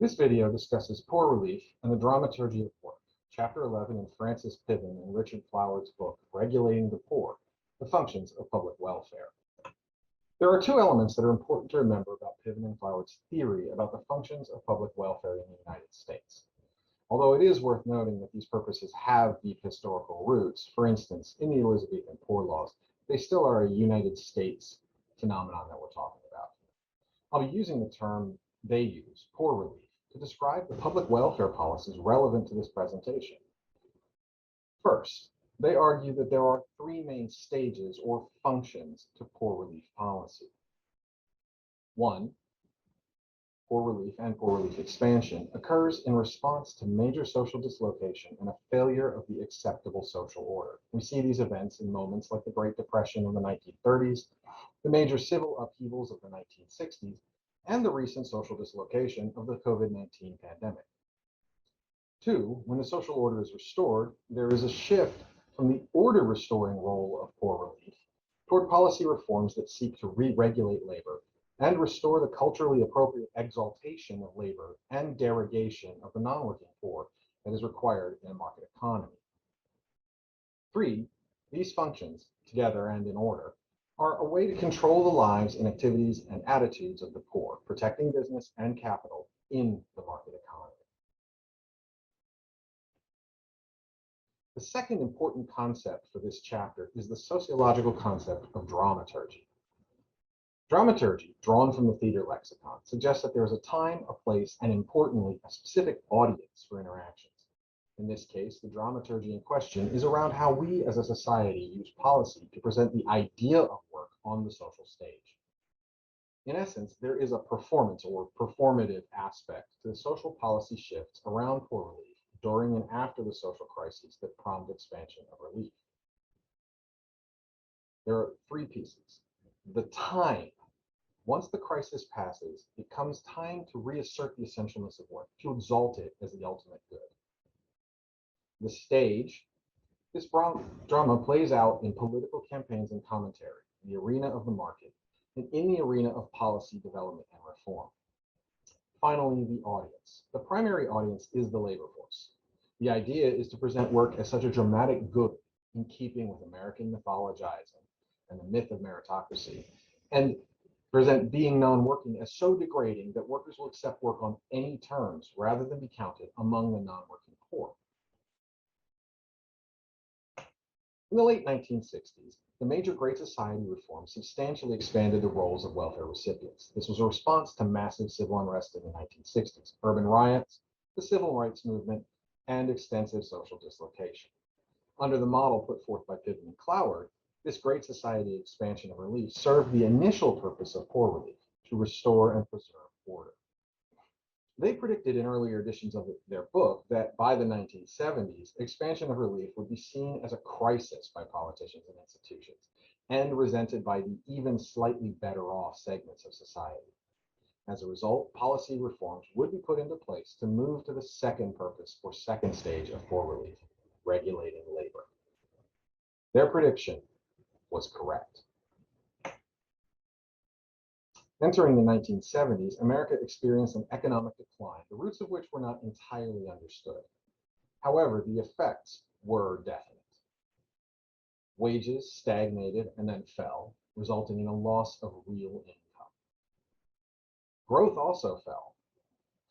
This video discusses poor relief and the dramaturgy of work, Chapter 11 in Francis Piven and Richard Flower's book, Regulating the Poor, The Functions of Public Welfare. There are two elements that are important to remember about Piven and Flower's theory about the functions of public welfare in the United States. Although it is worth noting that these purposes have deep historical roots, for instance, in the Elizabethan poor laws, they still are a United States phenomenon that we're talking about. I'll be using the term they use, poor relief, to describe the public welfare policies relevant to this presentation. First, they argue that there are three main stages or functions to poor relief policy. One, poor relief and poor relief expansion occurs in response to major social dislocation and a failure of the acceptable social order. We see these events in moments like the Great Depression in the 1930s, the major civil upheavals of the 1960s, and the recent social dislocation of the COVID-19 pandemic. Two, when the social order is restored, there is a shift from the order restoring role of poor relief toward policy reforms that seek to re-regulate labor and restore the culturally appropriate exaltation of labor and derogation of the non-working poor that is required in a market economy. Three, these functions, together and in order, are a way to control the lives and activities and attitudes of the poor, protecting business and capital in the market economy. The second important concept for this chapter is the sociological concept of dramaturgy. Dramaturgy, drawn from the theater lexicon, suggests that there is a time, a place, and importantly, a specific audience for interactions. In this case, the dramaturgy in question is around how we as a society use policy to present the idea of work on the social stage. In essence, there is a performance or performative aspect to the social policy shifts around poor relief during and after the social crises that prompt expansion of relief. There are three pieces. The time. Once the crisis passes, it comes time to reassert the essentialness of work, to exalt it as the ultimate good. The stage. This drama plays out in political campaigns and commentary, the arena of the market, and in the arena of policy development and reform. Finally, the audience. The primary audience is the labor force. The idea is to present work as such a dramatic good in keeping with American mythologizing and the myth of meritocracy, and present being non-working as so degrading that workers will accept work on any terms rather than be counted among the non-working poor. In the late 1960s, the major Great Society reforms substantially expanded the roles of welfare recipients. This was a response to massive civil unrest in the 1960s, urban riots, the civil rights movement, and extensive social dislocation. Under the model put forth by Piven and Cloward, this Great Society expansion of relief served the initial purpose of poor relief, to restore and preserve order. They predicted in earlier editions of their book that by the 1970s, expansion of relief would be seen as a crisis by politicians and institutions, and resented by the even slightly better off segments of society. As a result, policy reforms would be put into place to move to the second purpose or second stage of poor relief, regulating labor. Their prediction was correct. Entering the 1970s, America experienced an economic decline, the roots of which were not entirely understood. However, the effects were definite. Wages stagnated and then fell, resulting in a loss of real income. Growth also fell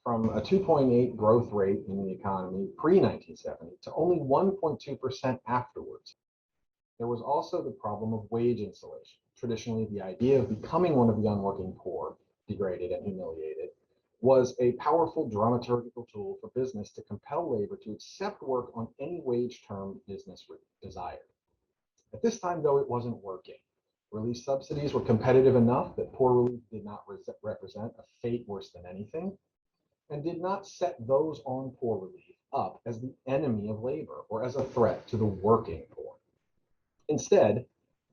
from a 2.8 growth rate in the economy pre-1970 to only 1.2% afterwards. There was also the problem of wage insulation. Traditionally, the idea of becoming one of the unworking poor, degraded and humiliated, was a powerful dramaturgical tool for business to compel labor to accept work on any wage term business desired. At this time, though, it wasn't working. Relief subsidies were competitive enough that poor relief did not represent a fate worse than anything, and did not set those on poor relief up as the enemy of labor or as a threat to the working poor. Instead,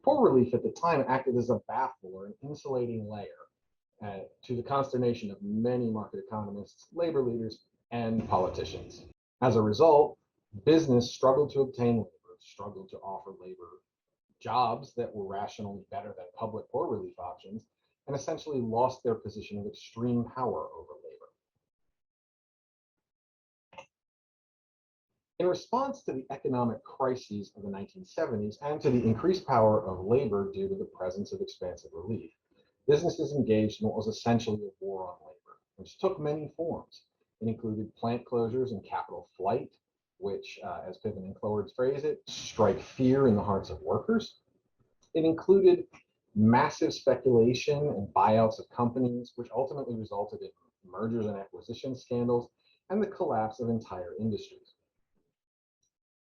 poor relief at the time acted as a baffle or an insulating layer to the consternation of many market economists, labor leaders, and politicians. As a result, business struggled to obtain labor, struggled to offer labor jobs that were rationally better than public poor relief options, and essentially lost their position of extreme power over labor. In response to the economic crises of the 1970s and to the increased power of labor due to the presence of expansive relief, businesses engaged in what was essentially a war on labor, which took many forms. It included plant closures and capital flight, which, as Piven and Cloward phrase it, strike fear in the hearts of workers. It included massive speculation and buyouts of companies, which ultimately resulted in mergers and acquisition scandals and the collapse of entire industries.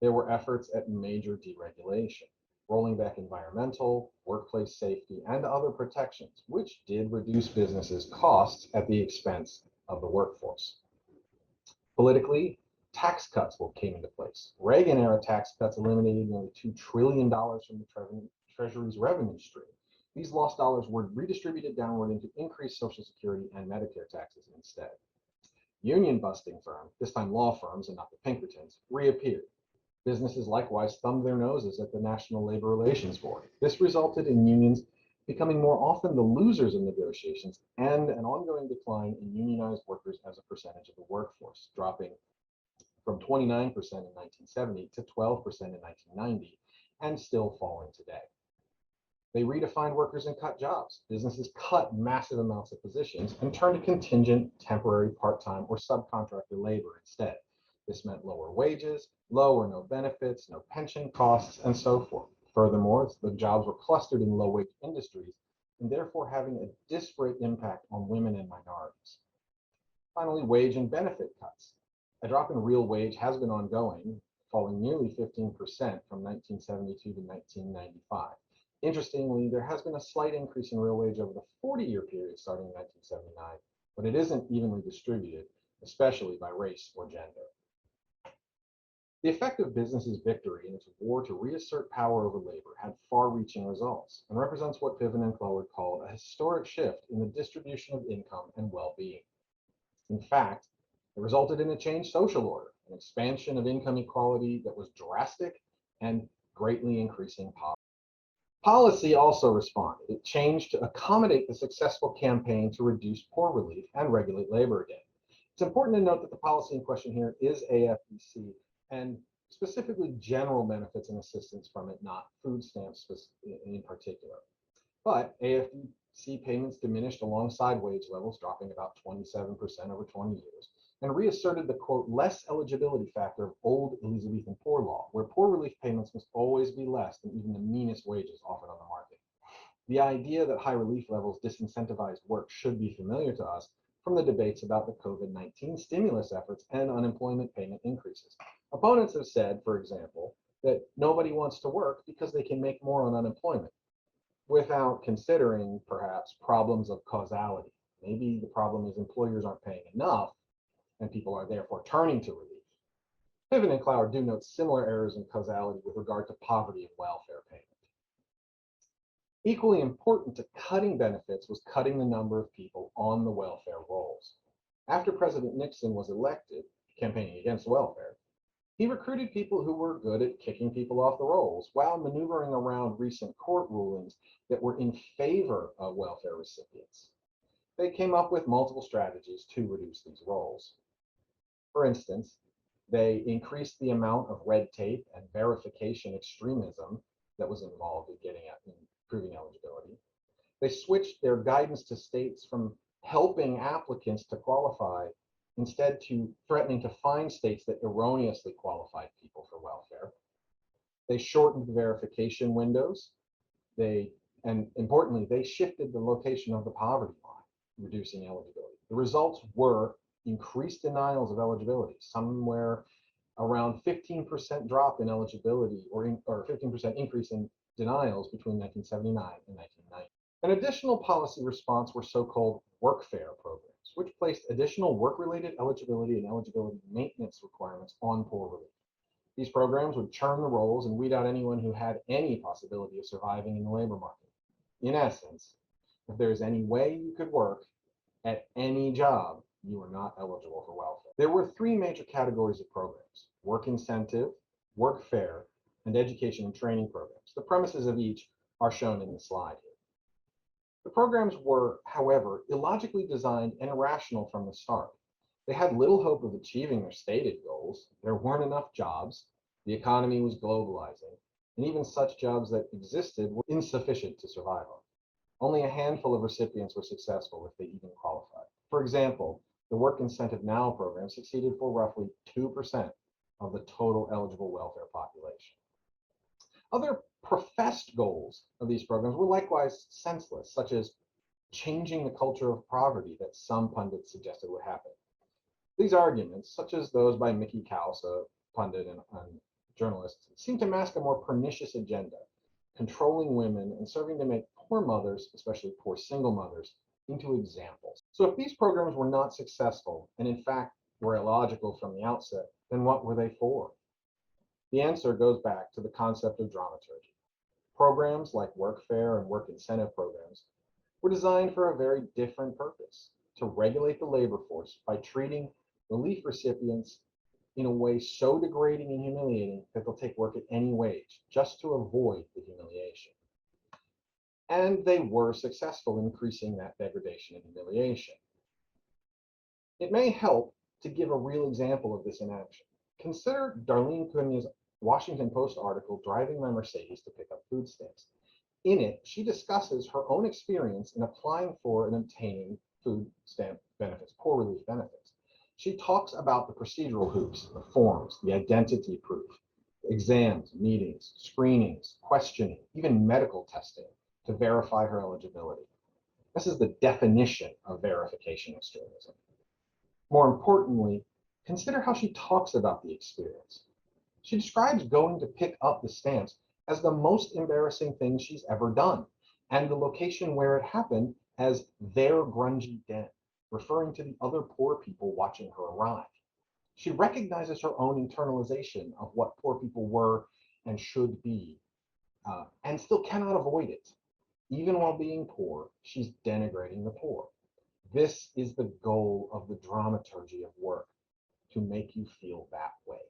There were efforts at major deregulation, rolling back environmental, workplace safety, and other protections, which did reduce businesses' costs at the expense of the workforce. Politically, tax cuts came into place. Reagan-era tax cuts eliminated nearly $2 trillion from the Treasury's revenue stream. These lost dollars were redistributed downward into increased Social Security and Medicare taxes instead. Union-busting firms, this time law firms and not the Pinkertons, reappeared. Businesses likewise thumbed their noses at the National Labor Relations Board. This resulted in unions becoming more often the losers in negotiations and an ongoing decline in unionized workers as a percentage of the workforce, dropping from 29% in 1970 to 12% in 1990, and still falling today. They redefined workers and cut jobs. Businesses cut massive amounts of positions and turned to contingent, temporary, part-time, or subcontractor labor instead. This meant lower wages, low or no benefits, no pension costs, and so forth. Furthermore, the jobs were clustered in low-wage industries and therefore having a disparate impact on women and minorities. Finally, wage and benefit cuts. A drop in real wage has been ongoing, falling nearly 15% from 1972 to 1995. Interestingly, there has been a slight increase in real wage over the 40-year period starting in 1979, but it isn't evenly distributed, especially by race or gender. The effect of business's victory in its war to reassert power over labor had far-reaching results and represents what Piven and Cloward called a historic shift in the distribution of income and well-being. In fact, it resulted in a changed social order, an expansion of income equality that was drastic and greatly increasing poverty. Policy also responded. It changed to accommodate the successful campaign to reduce poor relief and regulate labor again. It's important to note that the policy in question here is AFDC, and specifically general benefits and assistance from it, not food stamps in particular. But AFDC payments diminished alongside wage levels, dropping about 27% over 20 years, and reasserted the, quote, less eligibility factor of old Elizabethan poor law, where poor relief payments must always be less than even the meanest wages offered on the market. The idea that high relief levels disincentivize work should be familiar to us from the debates about the COVID-19 stimulus efforts and unemployment payment increases. Opponents have said, for example, that nobody wants to work because they can make more on unemployment, without considering, perhaps, problems of causality. Maybe the problem is employers aren't paying enough, and people are therefore turning to relief. Piven and Cloward do note similar errors in causality with regard to poverty and welfare payment. Equally important to cutting benefits was cutting the number of people on the welfare rolls. After President Nixon was elected, campaigning against welfare, he recruited people who were good at kicking people off the rolls while maneuvering around recent court rulings that were in favor of welfare recipients. They came up with multiple strategies to reduce these rolls. For instance, they increased the amount of red tape and verification extremism that was involved in getting at proving eligibility. They switched their guidance to states from helping applicants to qualify instead to threatening to fine states that erroneously qualified people for welfare. They shortened the verification windows. And importantly, they shifted the location of the poverty line, reducing eligibility. The results were increased denials of eligibility, somewhere around 15% drop in eligibility or 15% increase in denials between 1979 and 1990. An additional policy response were so-called workfare programs, which placed additional work-related eligibility and eligibility maintenance requirements on poor relief. These programs would churn the rolls and weed out anyone who had any possibility of surviving in the labor market. In essence, if there is any way you could work at any job, you are not eligible for welfare. There were three major categories of programs: work incentive, workfare, and education and training programs. The premises of each are shown in the slide here. The programs were, however, illogically designed and irrational from the start. They had little hope of achieving their stated goals. There weren't enough jobs, the economy was globalizing, and even such jobs that existed were insufficient to survive on. Only a handful of recipients were successful if they even qualified. For example, the Work Incentive Now program succeeded for roughly 2% of the total eligible welfare population. Other professed goals of these programs were likewise senseless, such as changing the culture of poverty that some pundits suggested would happen. These arguments, such as those by Mickey Kaus, a pundit and journalist, seem to mask a more pernicious agenda, controlling women and serving to make poor mothers, especially poor single mothers, into examples. So if these programs were not successful, and in fact were illogical from the outset, then what were they for? The answer goes back to the concept of dramaturgy. Programs like workfare and work incentive programs were designed for a very different purpose: to regulate the labor force by treating relief recipients in a way so degrading and humiliating that they'll take work at any wage just to avoid the humiliation. And they were successful in increasing that degradation and humiliation. It may help to give a real example of this in action. Consider Darlene Cunha's Washington Post article, "Driving My Mercedes to Pick Up Food Stamps." In it, she discusses her own experience in applying for and obtaining food stamp benefits, poor relief benefits. She talks about the procedural hoops, the forms, the identity proof, exams, meetings, screenings, questioning, even medical testing to verify her eligibility. This is the definition of verification extremism. More importantly, consider how she talks about the experience. She describes going to pick up the stamps as the most embarrassing thing she's ever done, and the location where it happened as their grungy den, referring to the other poor people watching her arrive. She recognizes her own internalization of what poor people were and should be, and still cannot avoid it. Even while being poor, she's denigrating the poor. This is the goal of the dramaturgy of work, to make you feel that way.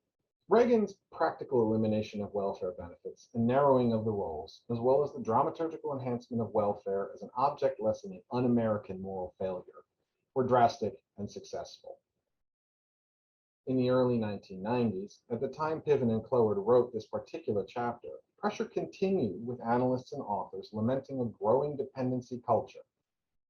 Reagan's practical elimination of welfare benefits and narrowing of the roles, as well as the dramaturgical enhancement of welfare as an object lesson in un-American moral failure, were drastic and successful. In the early 1990s, at the time Piven and Cloward wrote this particular chapter, pressure continued with analysts and authors lamenting a growing dependency culture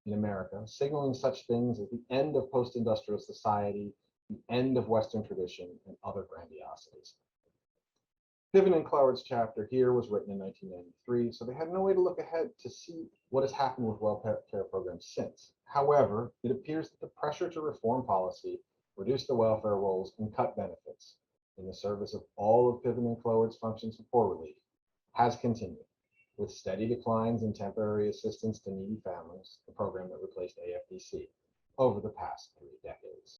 in America, signaling such things as the end of post-industrial society, the end of Western tradition, and other grandiosities. Piven and Cloward's chapter here was written in 1993, so they had no way to look ahead to see what has happened with welfare programs since. However, it appears that the pressure to reform policy, reduce the welfare rolls, and cut benefits in the service of all of Piven and Cloward's functions of poor relief has continued, with steady declines in temporary assistance to needy families, the program that replaced AFDC, over the past 3 decades.